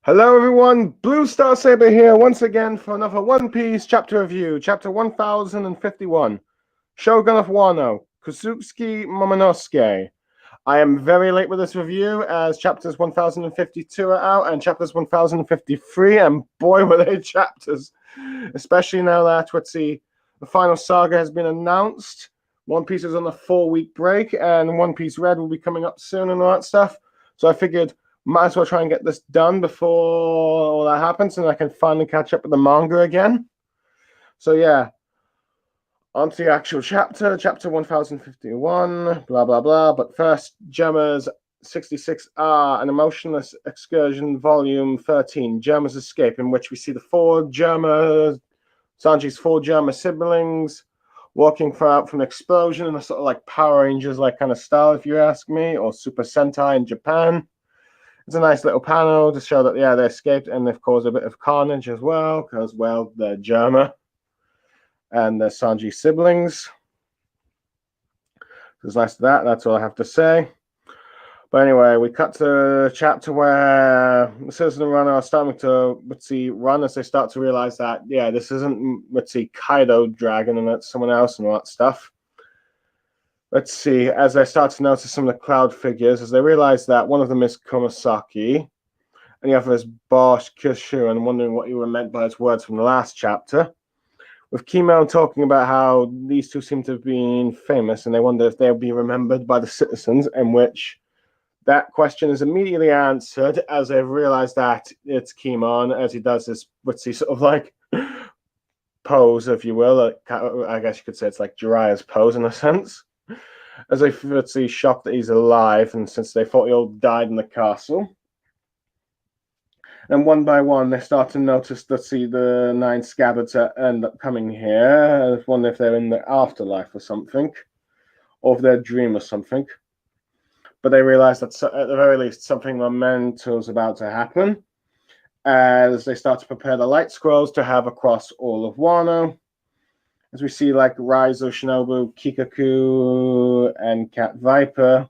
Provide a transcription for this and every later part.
Hello everyone, Blue Star Saber here once again for another One Piece chapter review, chapter 1051, Shogun of Wano, Kozuki Momonosuke. I am very late with this review as chapters 1052 are out and chapters 1053, and boy were they chapters, especially now that, the final saga has been announced. One Piece is on a 4-week break and One Piece Red will be coming up soon and all that stuff, so I figured might as well try and get this done before all that happens and I can finally catch up with the manga again. So yeah, on to the actual chapter 1051, blah blah blah. But first, Gemma's 66R, an emotionless excursion, volume 13, Gemma's escape, in which we see the Sanji's four Germa siblings walking out from an explosion in a sort of like Power Rangers like kind of style, if you ask me, or Super Sentai in Japan. It's a nice little panel to show that, yeah, they escaped and they've caused a bit of carnage as well, because, well, they're Germa and they're Sanji siblings. So it's nice to that. That's all I have to say. But anyway, we cut to a chapter where the citizen and runner are starting to run as they start to realize that, yeah, this isn't Kaido Dragon and it's someone else and all that stuff. As they start to notice some of the cloud figures, as they realize that one of them is Kurosaki, and the other is Bosch Kyushu, and wondering what you were meant by his words from the last chapter. With Kimo talking about how these two seem to have been famous, and they wonder if they'll be remembered by the citizens, in which that question is immediately answered as they've realized that it's Kimon, as he does this sort of like pose, if you will. I guess you could say it's like Jiraiya's pose in a sense. As they shocked that he's alive, and since they thought he all died in the castle. And one by one, they start to notice that the 9 scabbards end up coming here. I wonder if they're in the afterlife or something, or if they're a dream or something. But they realize that at the very least, something momentous is about to happen as they start to prepare the light scrolls to have across all of Wano. As we see like Raizo, Shinobu, Kikaku, and Cat Viper,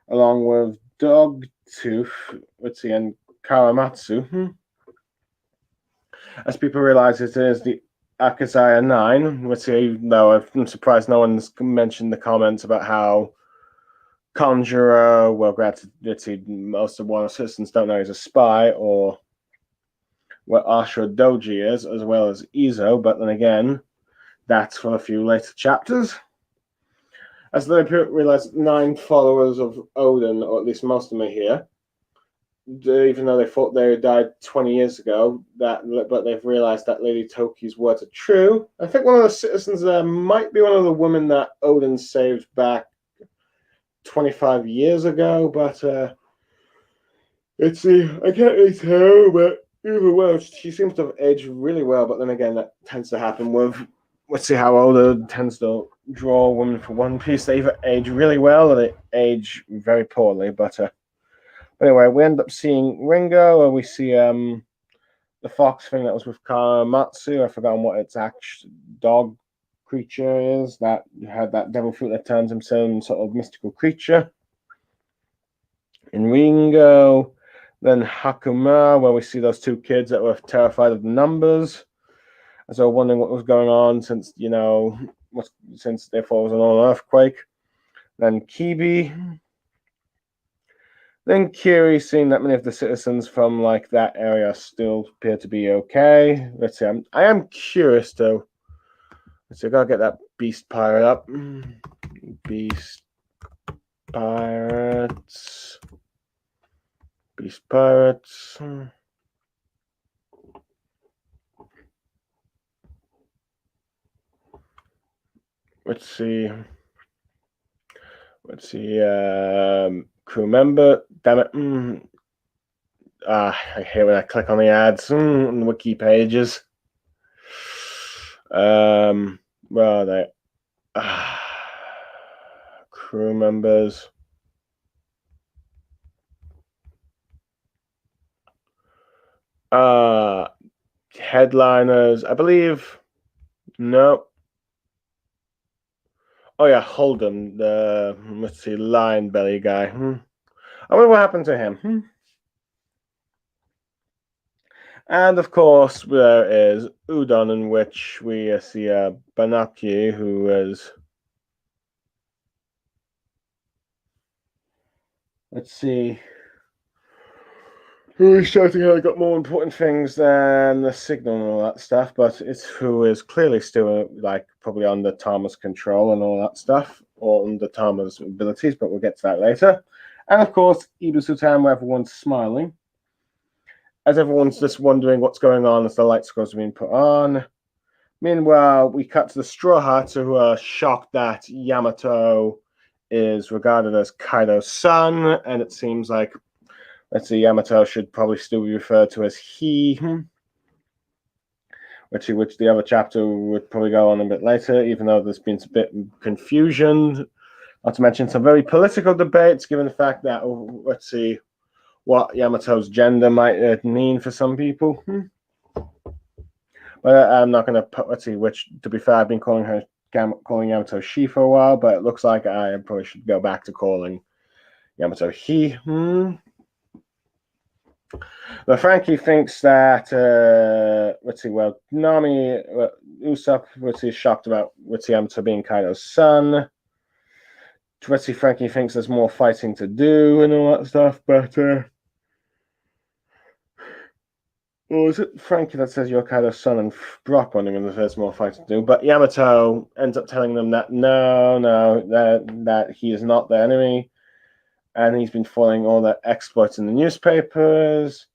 along with Dogtooth, and Karamatsu. As people realize it is the Akazaya 9, though I'm surprised no one's mentioned the comments about how Conjurer, well, granted, most of Wano citizens don't know he's a spy, or what Ashura Doji is, as well as Izo, but then again, that's for a few later chapters. As they realize 9 followers of Oden, or at least most of them are here, even though they thought they died 20 years ago, but they've realized that Lady Toki's words are true. I think one of the citizens there might be one of the women that Oden saved back 25 years ago, but I can't really tell, but either way, she seems to have aged really well, but then again, that tends to happen with, how Oda tends to draw women for One Piece. They either age really well or they age very poorly, but anyway, we end up seeing Ringo, and we see the fox thing that was with Karamatsu. I've forgotten what its actual dog creature is that had that devil fruit that turns him some sort of mystical creature. In Ringo, then Hakuma, where we see those 2 kids that were terrified of the numbers, as they were wondering what was going on since they thought it was an earthquake. Then Kibi. Then Kiri, seeing that many of the citizens from like that area still appear to be okay. Let's see. I am curious though. Let's see. I gotta get that beast pirate up. Beast pirates. Beast pirates. Let's see. Crew member. Damn it. I hate when I click on the ads on the wiki pages. Where are they? Crew members. Headliners. I believe. No. Oh yeah, Holden, the lion belly guy. I wonder what happened to him. And of course, there is Udon, in which we see Banaki, who is. Let's see. Who is shouting out got more important things than the signal and all that stuff, but it's who is clearly still like probably under Tama's control and all that stuff, or under Tama's abilities, but we'll get to that later. And of course, Ibu Sultan, where everyone's smiling. As everyone's just wondering what's going on as the light scrolls are being put on. Meanwhile, we cut to the Straw Hats, who are shocked that Yamato is regarded as Kaido's son, and it seems like, let's see, Yamato should probably still be referred to as he, which the other chapter would probably go on a bit later, even though there's been a bit of confusion. Not to mention some very political debates, given the fact that, let's see, what Yamato's gender might mean for some people. But I'm not going to, let's see, which, to be fair, I've been calling Yamato she for a while, but it looks like I probably should go back to calling Yamato he. But Franky thinks that, let's see, well, Nami, Usopp, let's see, is shocked about, let's see, Yamato being Kaido's son. Let's see, Franky thinks there's more fighting to do and all that stuff, but, or is it Franky that says you're Kaido's son and Brock wondering if there's more fighting to do? But Yamato ends up telling them that that he is not the enemy, and he's been following all the exploits in the newspapers.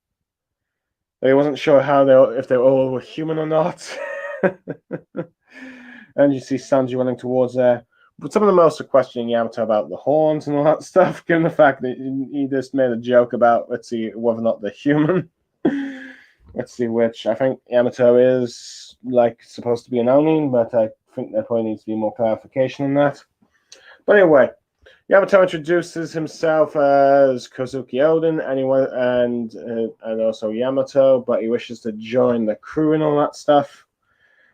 He wasn't sure if they all were human or not. And you see Sanji running towards there. But some of them are also questioning Yamato about the horns and all that stuff, given the fact that he just made a joke about, let's see, whether or not they're human. Let's see, which I think Yamato is like supposed to be an Oni, but I think there probably needs to be more clarification on that. But anyway, Yamato introduces himself as Kozuki Oden, and also Yamato, but he wishes to join the crew and all that stuff,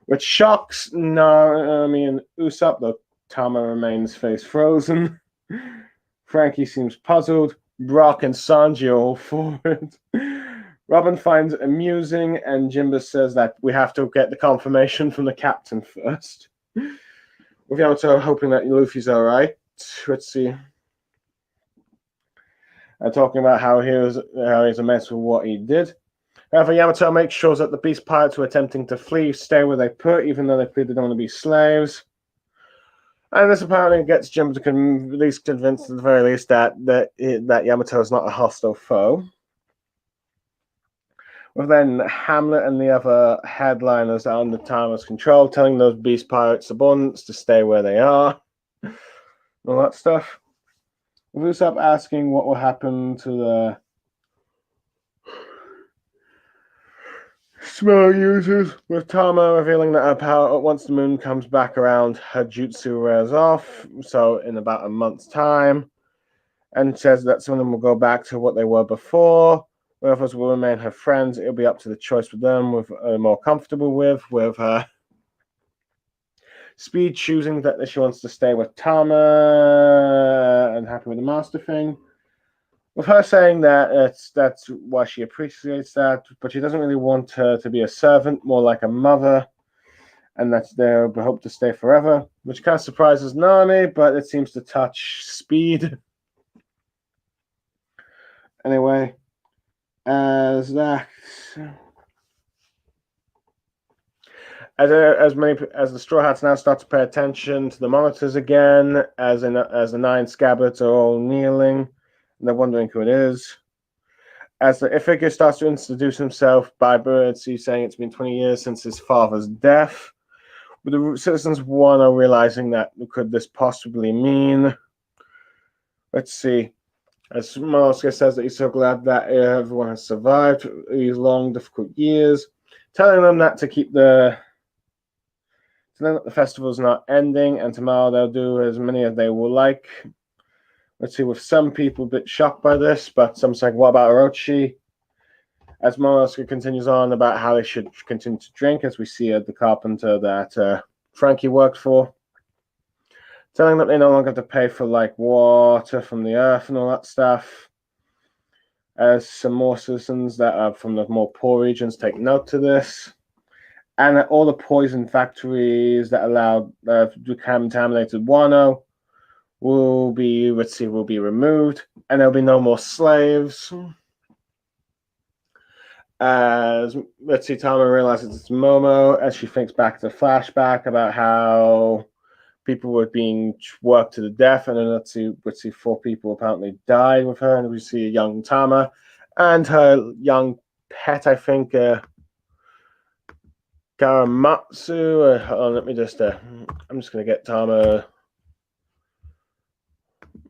which shocks Nami and Usopp, though Tama remains face frozen. Franky seems puzzled. Brock and Sanji are all for it. Robin finds it amusing, and Jimba says that we have to get the confirmation from the captain first. With Yamato hoping that Luffy's all right. Let's see. Talking about how he's a mess with what he did. However, Yamato makes sure that the beast pirates who are attempting to flee stay where they put, even though they clearly don't want to be slaves. And this apparently gets Jimba to at least convinced, at the very least, that Yamato is not a hostile foe. With then Hamlet and the other headliners are under Tama's control, telling those beast pirate subordinates to stay where they are. All that stuff. With Usopp asking what will happen to the smell users, with Tama revealing that her power, once the moon comes back around, her jutsu wears off, so in about a month's time, and says that some of them will go back to what they were before. Others will remain her friends. It'll be up to the choice with them, with more comfortable with her. Speed choosing that she wants to stay with Tama and happy with the master thing. With her saying that that's why she appreciates that, but she doesn't really want her to be a servant, more like a mother, and that they hope to stay forever, which kind of surprises Nami, but it seems to touch Speed. Anyway. As the Straw Hats now start to pay attention to the monitors again, as the 9 scabbards are all kneeling, and they're wondering who it is. As the figure starts to introduce himself by Birdsey, saying it's been 20 years since his father's death. But the citizens one are realizing that could this possibly mean? Let's see. As Momosuke says that he's so glad that everyone has survived these long, difficult years, telling them that the festival's not ending, and tomorrow they'll do as many as they will like. Let's see, with some people a bit shocked by this, but some saying, what about Orochi? As Momosuke continues on about how they should continue to drink, as we see the carpenter that Franky worked for. Telling them they no longer have to pay for like water from the earth and all that stuff. as some more citizens that are from the more poor regions take note to this, and that all the poison factories that allow contaminated Wano will be removed, and there'll be no more slaves. As Tama realizes it's Momo, as she thinks back to the flashback about how people were being worked to the death, and then 4 people apparently died with her, and we see a young Tama and her young pet, I think, Karamatsu. Let me just, I'm just going to get Tama.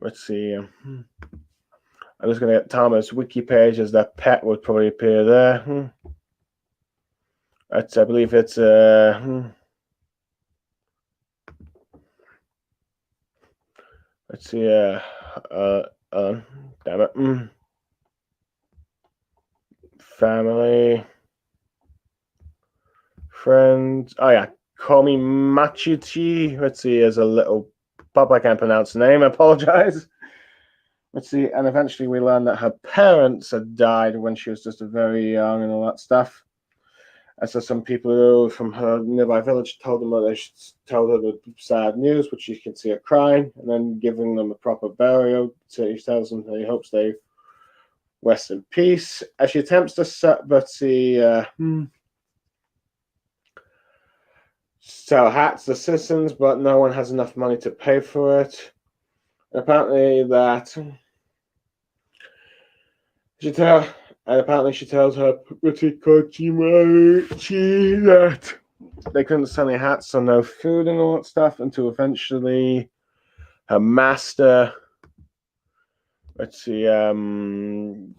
Let's see. I'm just going to get Tama's wiki page, as that pet would probably appear there. I believe it's let's see. Damn it. Family, friends. Oh yeah, Komi Machuchi. Let's see. As a little pup, I can't pronounce the name. I apologize. Let's see. And eventually, we learn that her parents had died when she was just very young, and all that stuff. And so some people from her nearby village told them that they should tell her the sad news, which you can see her crying, and then giving them a proper burial. So he tells them that he hopes they rest in peace. As she attempts to sell hats to citizens, but no one has enough money to pay for it. And apparently she tells her pretty Kochimachi that they couldn't sell any hats, so no food and all that stuff, until eventually her master, Tengia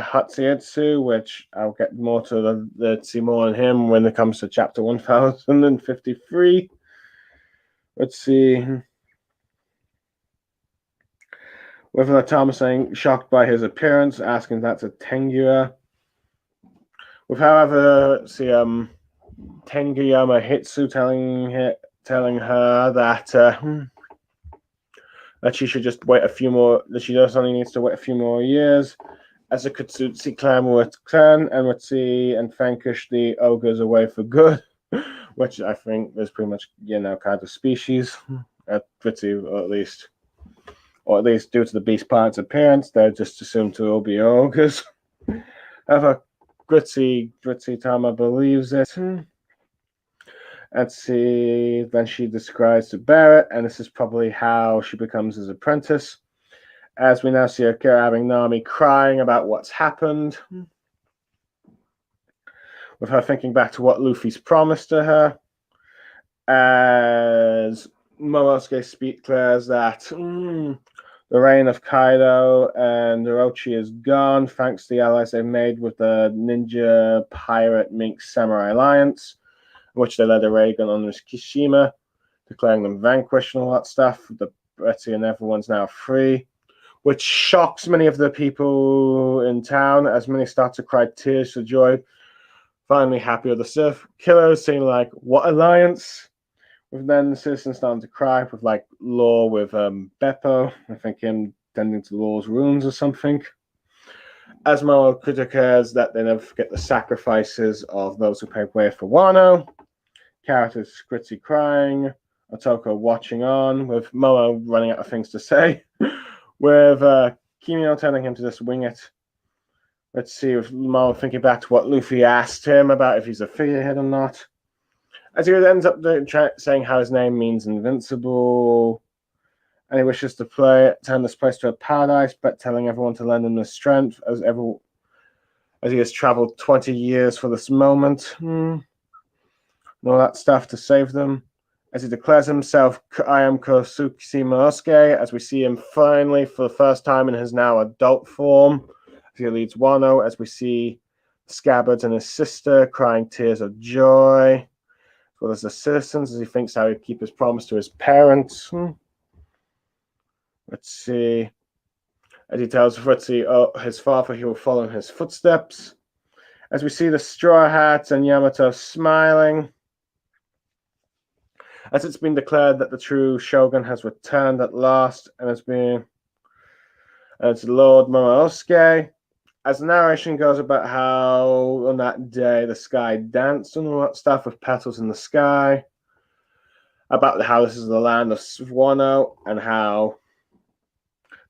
Hatsuyetsu, which I'll get more to more on him when it comes to chapter 1053. Let's see. With Natama saying shocked by his appearance, asking if that's a Tengia. With however, Tengia Mahitsu telling her that she should just wait a few more, that she just only needs to wait a few more years, as the Kutsutsu clan will return and and vanquish the ogres away for good, which I think is pretty much, kind of species, or at least due to the beast pirate's appearance, they're just assumed to all be ogres. However, Gritzy Tama believes it. Let's see. Then she describes to Barrett, and this is probably how she becomes his apprentice. As we now see her having Nami crying about what's happened, with her thinking back to what Luffy's promised to her. As Momosuke declares that the reign of Kaido and Orochi is gone, thanks to the allies they've made with the ninja, pirate, mink, samurai alliance, in which they led a raid on Kishima, declaring them vanquished and all that stuff. The Betty and everyone's now free, which shocks many of the people in town, as many start to cry tears for joy. Finally happy with the surf killers, saying like, what alliance? With then the citizens starting to cry with Law with Beppo, I think him tending to Law's wounds or something. As Momo criticizes that they never forget the sacrifices of those who paved way for Wano. Characters Gritzy crying, Otoko watching on, with Momo running out of things to say, with Kimino telling him to just wing it. Let's see, with Momo thinking back to what Luffy asked him about if he's a figurehead or not. As he ends up saying how his name means invincible, and he wishes to turn this place to a paradise, but telling everyone to lend him the strength as he has traveled 20 years for this moment, and all that stuff to save them. As he declares himself, I am Kosuke Momosuke, as we see him finally for the first time in his now adult form, as he leads Wano, as we see Scabbards and his sister crying tears of joy, as well as the citizens, as he thinks how he'd keep his promise to his parents. Let's see. As he tells Fritzy, his father, he will follow in his footsteps. As we see the Straw Hats and Yamato smiling. As it's been declared that the true Shogun has returned at last, and has been... It's Lord Momonosuke. As the narration goes about how on that day the sky danced and all that stuff with petals in the sky, about how this is the land of Wano and how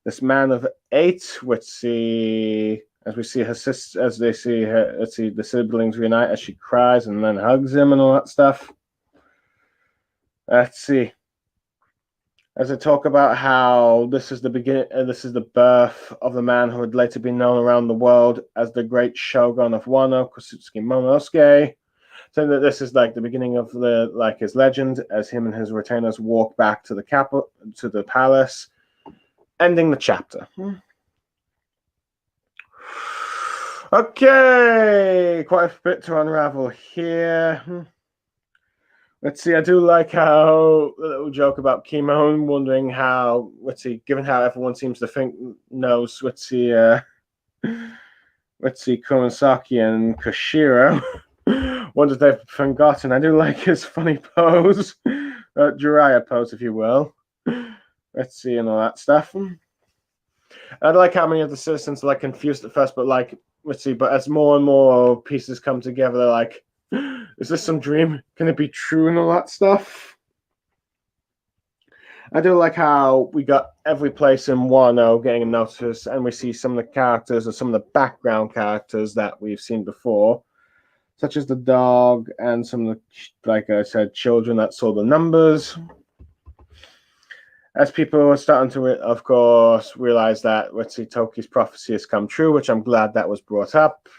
this man of 8, which see as we see her sister, as they see her, let's see the siblings reunite as she cries and then hugs him and all that stuff. Let's see. As I talk about how this is the beginning, this is the birth of the man who would later be known around the world as the great shogun of Wano, Kosuke Momonosuke, saying that this is like the beginning of his legend as him and his retainers walk back to the capital, to the palace, ending the chapter. Okay, quite a bit to unravel here. Let's see, I do like how the little joke about Kimo wondering how, given how everyone seems to think knows, Kumasaki and Koshiro, wonders they've forgotten. I do like his funny pose, Jiraiya pose, if you will. Let's see, and all that stuff. I like how many of the citizens are confused at first, but but as more and more pieces come together, they're like, is this some dream? Can it be true and all that stuff? I do like how we got every place in Wano getting a notice, and we see some of the characters or some of the background characters that we've seen before, such as the dog and some of the, like I said, children that saw the numbers. As people are starting to, of course, realize that, Toki's prophecy has come true, which I'm glad that was brought up.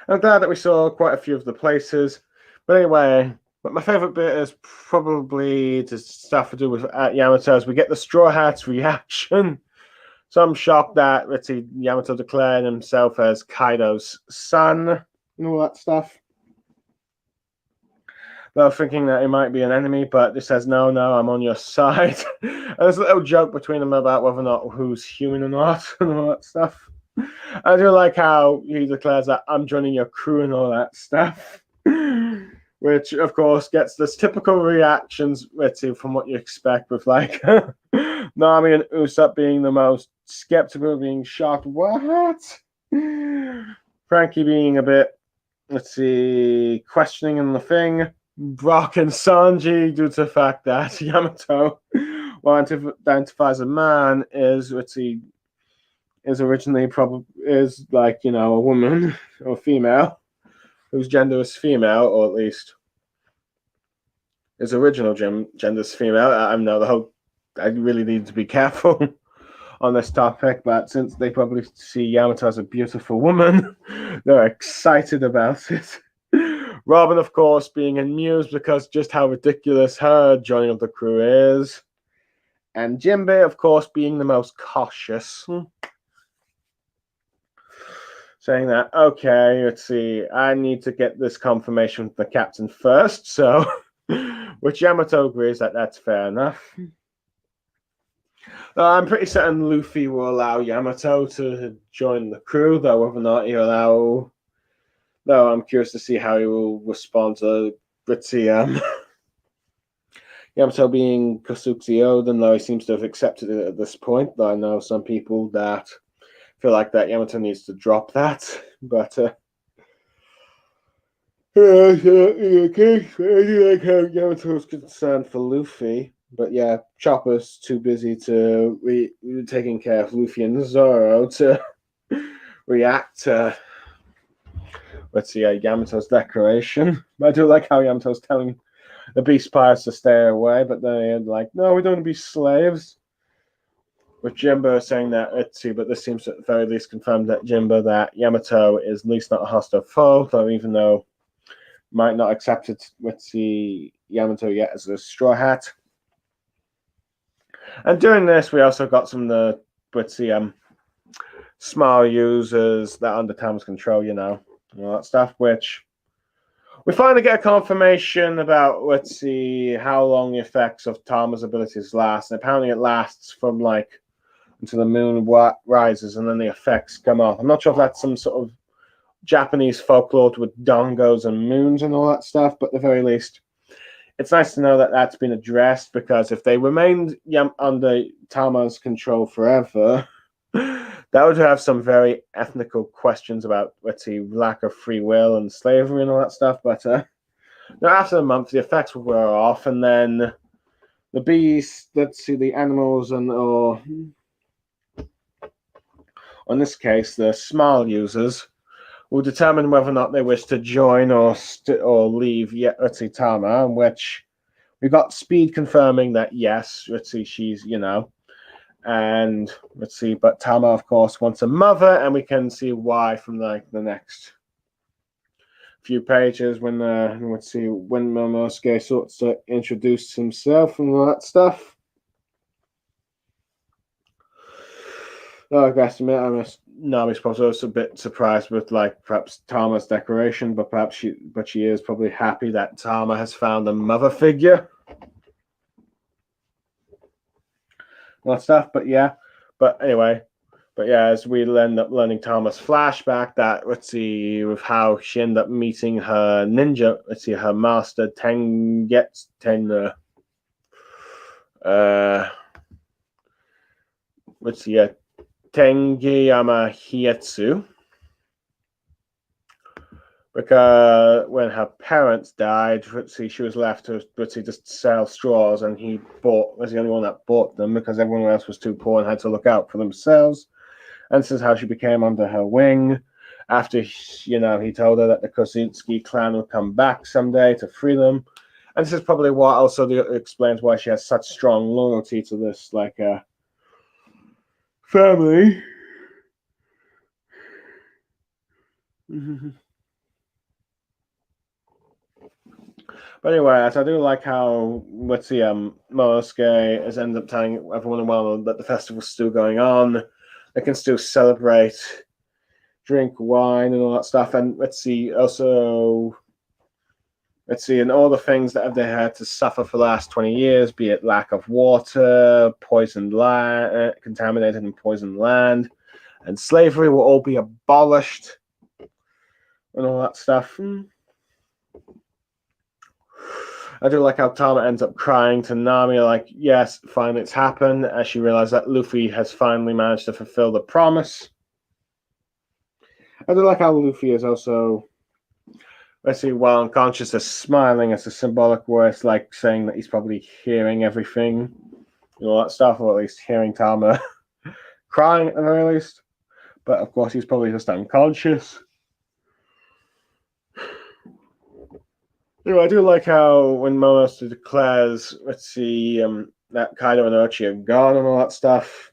I'm glad that we saw quite a few of the places. But anyway, but my favorite bit is probably the stuff to do with Yamato as we get the Straw Hat's reaction. So I'm shocked that Yamato declared himself as Kaido's son and all that stuff. Though thinking that he might be an enemy, but this says, no, I'm on your side. And there's a little joke between them about whether or not who's human or not and all that stuff. I do like how he declares that I'm joining your crew and all that stuff, which of course gets this typical reactions from what you expect with Nami and Usopp being the most skeptical, being shocked. What? Frankie being a bit, questioning in the thing. Brock and Sanji, due to the fact that Yamato, while identifies a man, is originally a woman or female, whose gender is female, or at least his original gender is female. I really need to be careful on this topic, but since they probably see Yamato as a beautiful woman, they're excited about it. Robin, of course, being amused because just how ridiculous her joining of the crew is. And Jinbei, of course, being the most cautious. Saying that, okay, I need to get this confirmation from the captain first, so, which Yamato agrees that that's fair enough. I'm pretty certain Luffy will allow Yamato to join the crew, though whether or not he'll allow... Though I'm curious to see how he will respond to Yamato being Kosuke's Oden, though he seems to have accepted it at this point, though I know some people that feel like that Yamato needs to drop that, but I like how Yamato is concerned for Luffy, but yeah, Chopper's too busy to taking care of Luffy and Zoro to react to Yamato's declaration. But I do like how Yamato's telling the Beast Pirates to stay away, but they're like, no, we don't want to be slaves. With Jinbei saying that, but this seems to at the very least confirm that Yamato is at least not a hostile foe, though even though might not accept it with Yamato yet as a Straw Hat. And during this, we also got some of the small users that under Tam's control, all that stuff, which we finally get a confirmation about, how long the effects of Tama's abilities last. And apparently it lasts from until the moon rises and then the effects come off. I'm not sure if that's some sort of Japanese folklore with dongos and moons and all that stuff, but at the very least, it's nice to know that that's been addressed, because if they remained under Tama's control forever, that would have some very ethnical questions about, let's see, lack of free will and slavery and all that stuff. But after a month, the effects will wear off, and then the beasts, let's see, the animals, and or in this case, the smile users, will determine whether or not they wish to join or leave. Let's see, Tama, in which we got Speed confirming that yes, let's see, she's and let's see, but Tama, of course, wants a mother, and we can see why from the next few pages when let's see, when Momosuke sorts to introduce himself and all that stuff. I guess Nami's probably also a bit surprised with perhaps Tama's decoration, but she is probably happy that Tama has found a mother figure. That stuff, but anyway, as we end up learning Tama's flashback, that let's see, with how she ended up meeting her ninja, let's see, her master let's see, Tengiyama Hietsu, because when her parents died, let's see, she was left to just sell straws, and he was the only one that bought them because everyone else was too poor and had to look out for themselves. And this is how she became under her wing. After he told her that the Kosinski clan would come back someday to free them, and this is probably what also explains why she has such strong loyalty to this family. But anyway, I do like how, let's see, Momosuke has ended up telling everyone that the festival's still going on. They can still celebrate, drink wine and all that stuff. And let's see, and all the things that they had to suffer for the last 20 years, be it lack of water, poisoned land, contaminated and poisoned land, and slavery, will all be abolished and all that stuff. I do like how Tama ends up crying to Nami, yes, finally it's happened, as she realizes that Luffy has finally managed to fulfill the promise. I do like how Luffy is also, let's see, while unconscious, is smiling as a symbolic word. It's like saying that he's probably hearing everything, all that stuff, or at least hearing Tama crying at the very least. But of course, he's probably just unconscious. I do like how when Momosuke declares, let's see, that Kaido and Orochi are gone and all that stuff,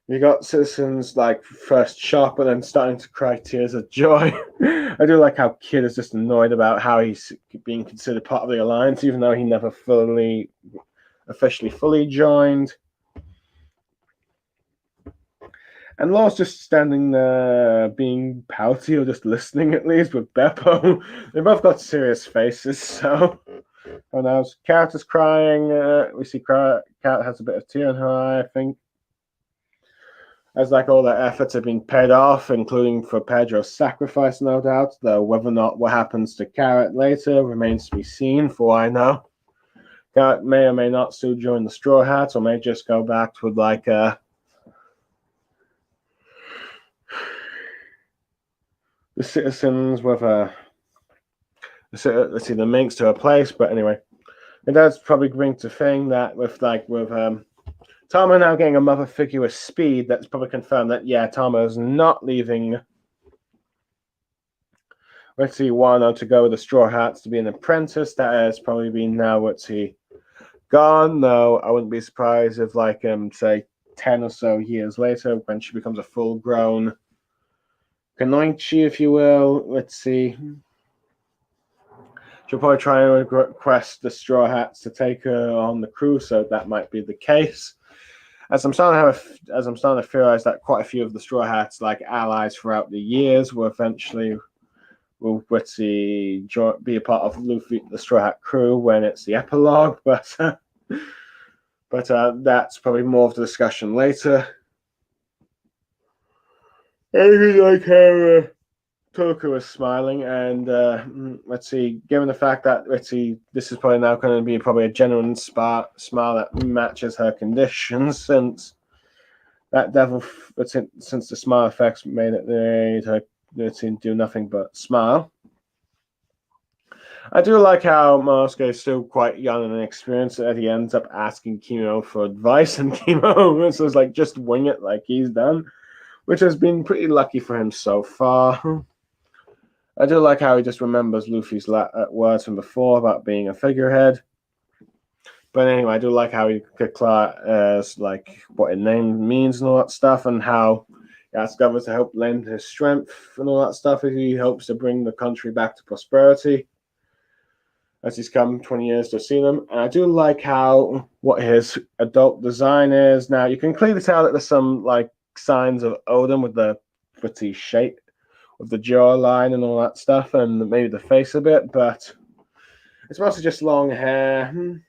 you got citizens first shocked, but then starting to cry tears of joy. I do like how Kid is just annoyed about how he's being considered part of the alliance, even though he never officially fully joined. And Law's just standing there being pouty, or just listening at least, with Beppo. They both got serious faces, so who knows? Carrot is crying. We see Carrot has a bit of tear in her eye, I think. As all their efforts are being paid off, including for Pedro's sacrifice, no doubt, though whether or not what happens to Carrot later remains to be seen, for all I know. Carrot may or may not still join the Straw Hats, or may just go back to the citizens with let's see, the Minx to a place. But anyway, it does probably bring to thing that with Tama now getting a mother figure with Speed, that's probably confirmed that Tama is not leaving. Let's see, Wano to go with the Straw Hats to be an apprentice. That has probably been now, let's see, gone. Though I wouldn't be surprised if say 10 or so years later, when she becomes a full-grown Kunoichi, if you will. Let's see. She'll probably try and request the Straw Hats to take her on the crew, so that might be the case. As I'm starting to theorize that quite a few of the Straw Hats, allies throughout the years, will eventually let's see, be a part of Luffy, the Straw Hat crew, when it's the epilogue. But that's probably more of the discussion later. Anything how Toku is smiling, and let's see, given the fact that this is probably now going to be probably a genuine smile that matches her condition, since that devil, since the smile effects made her do nothing but smile. I do like how Momosuke is still quite young and inexperienced, and he ends up asking Kimo for advice, and Kimo is like, just wing it like he's done, which has been pretty lucky for him so far. I do like how he just remembers Luffy's words from before about being a figurehead. But anyway, I do like how he declares like what his name means and all that stuff, and how he asks others to help lend his strength and all that stuff as he hopes to bring the country back to prosperity, as he's come 20 years to see them. And I do like how what his adult design is. Now, you can clearly tell that there's some like signs of Odin with the pretty shape, with the jawline and all that stuff, and maybe the face a bit, but it's mostly just long hair.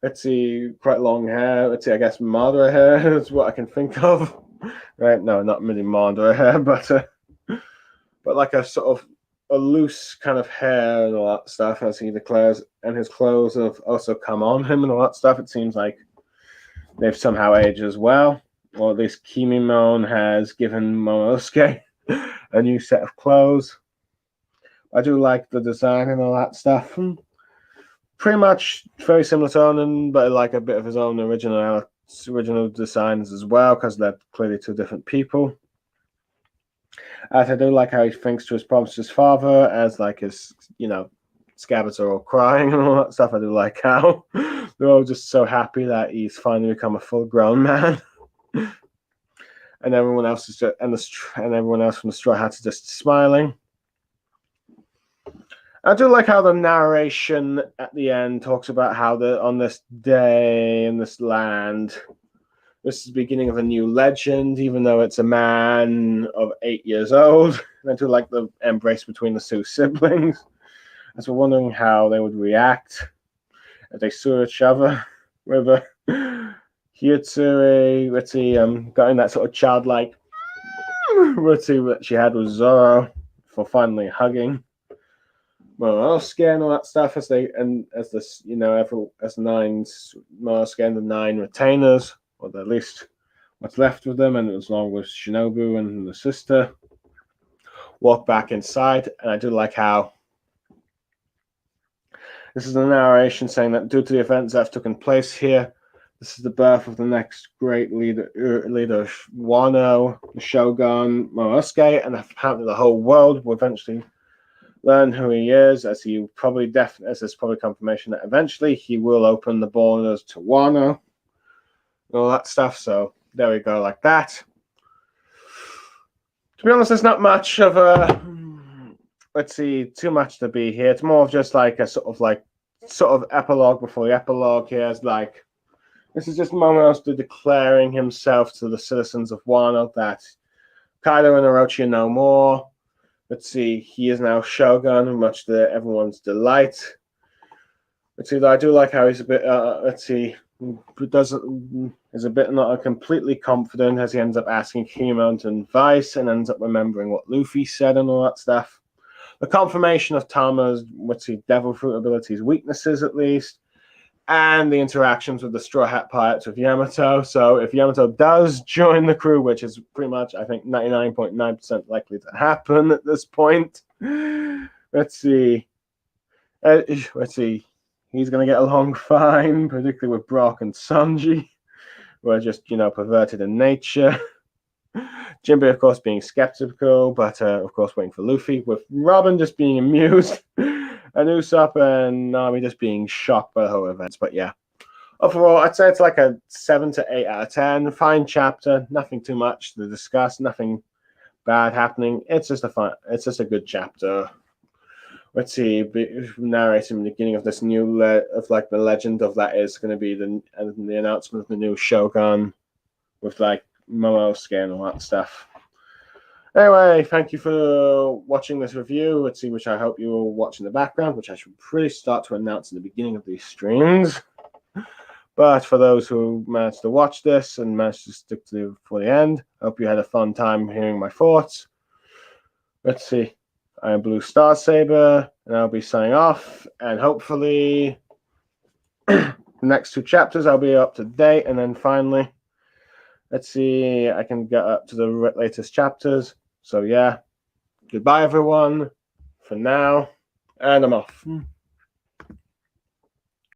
Let's see, quite long hair. Let's see, I guess Madara hair is what I can think of. Right? No, not really Madara hair, but like a sort of a loose kind of hair and all that stuff, as he declares, and his clothes have also come on him and all that stuff. It seems like they've somehow aged as well, or at least Kimimon has given Momosuke a new set of clothes. I do like the design and all that stuff. Pretty much very similar to Onan, but like a bit of his own original designs as well, because they're clearly two different people. As I do like how he thinks to his promise to his father, as like his, scabbards are all crying and all that stuff. I do like how they're all just so happy that he's finally become a full-grown man. And everyone else is just, and everyone else from the Straw Hats is just smiling. I do like how the narration at the end talks about how on this day in this land, this is the beginning of a new legend, even though it's a man of 8 years old. And I do like the embrace between the two siblings, as we're wondering how they would react if they saw each other. With Hitsuri, let's see, getting that sort of childlike, let's see what she had with Zoro for finally hugging Momosuke and all that stuff, as this, as Nine's Momosuke and the 9 retainers, or at least what's left of them, and as long as Shinobu and the sister walk back inside. And I do like how this is the narration saying that due to the events that have taken place here, this is the birth of the next great leader of Wano, the Shogun Momosuke, and apparently the whole world will eventually learn who he is, as there's probably confirmation that eventually he will open the borders to Wano and all that stuff. So there we go, like that. To be honest, there's not much of a too much to be here. It's more of just like a sort of epilogue before the epilogue here. It's like, this is just Momosuke declaring himself to the citizens of Wano that Kaido and Orochi are no more. Let's see, he is now Shogun, much to everyone's delight. Let's see, I do like how he's a bit, is a bit not completely confident, as he ends up asking Kimon to advice and ends up remembering what Luffy said and all that stuff. The confirmation of Tama's, devil fruit abilities weaknesses, at least, and the interactions with the Straw Hat Pirates with Yamato. So if Yamato does join the crew, which is pretty much, I think, 99.9% likely to happen at this point, let's see. He's going to get along fine, particularly with Brock and Sanji, who are just, perverted in nature. Jinbei, of course, being skeptical, but of course waiting for Luffy, with Robin just being amused, and Usopp and Nami just being shocked by the whole events. But yeah, overall, I'd say it's like a 7 to 8 out of 10. Fine chapter, nothing too much to discuss, nothing bad happening. It's just a good chapter. Let's see, narrating the beginning of this new the legend of that is going to be the announcement of the new Shogun with like Momosuke and all that stuff. Anyway, thank you for watching this review. Let's see, which I hope you will watch in the background, which I should pretty start to announce in the beginning of these streams. But for those who managed to watch this and managed to stick to for the end, I hope you had a fun time hearing my thoughts. let's see. I am Blue Star Saber, and I'll be signing off. And hopefully, the next 2 chapters I'll be up to date. And then finally, let's see, I can get up to the latest chapters. So yeah, goodbye everyone for now, and I'm off.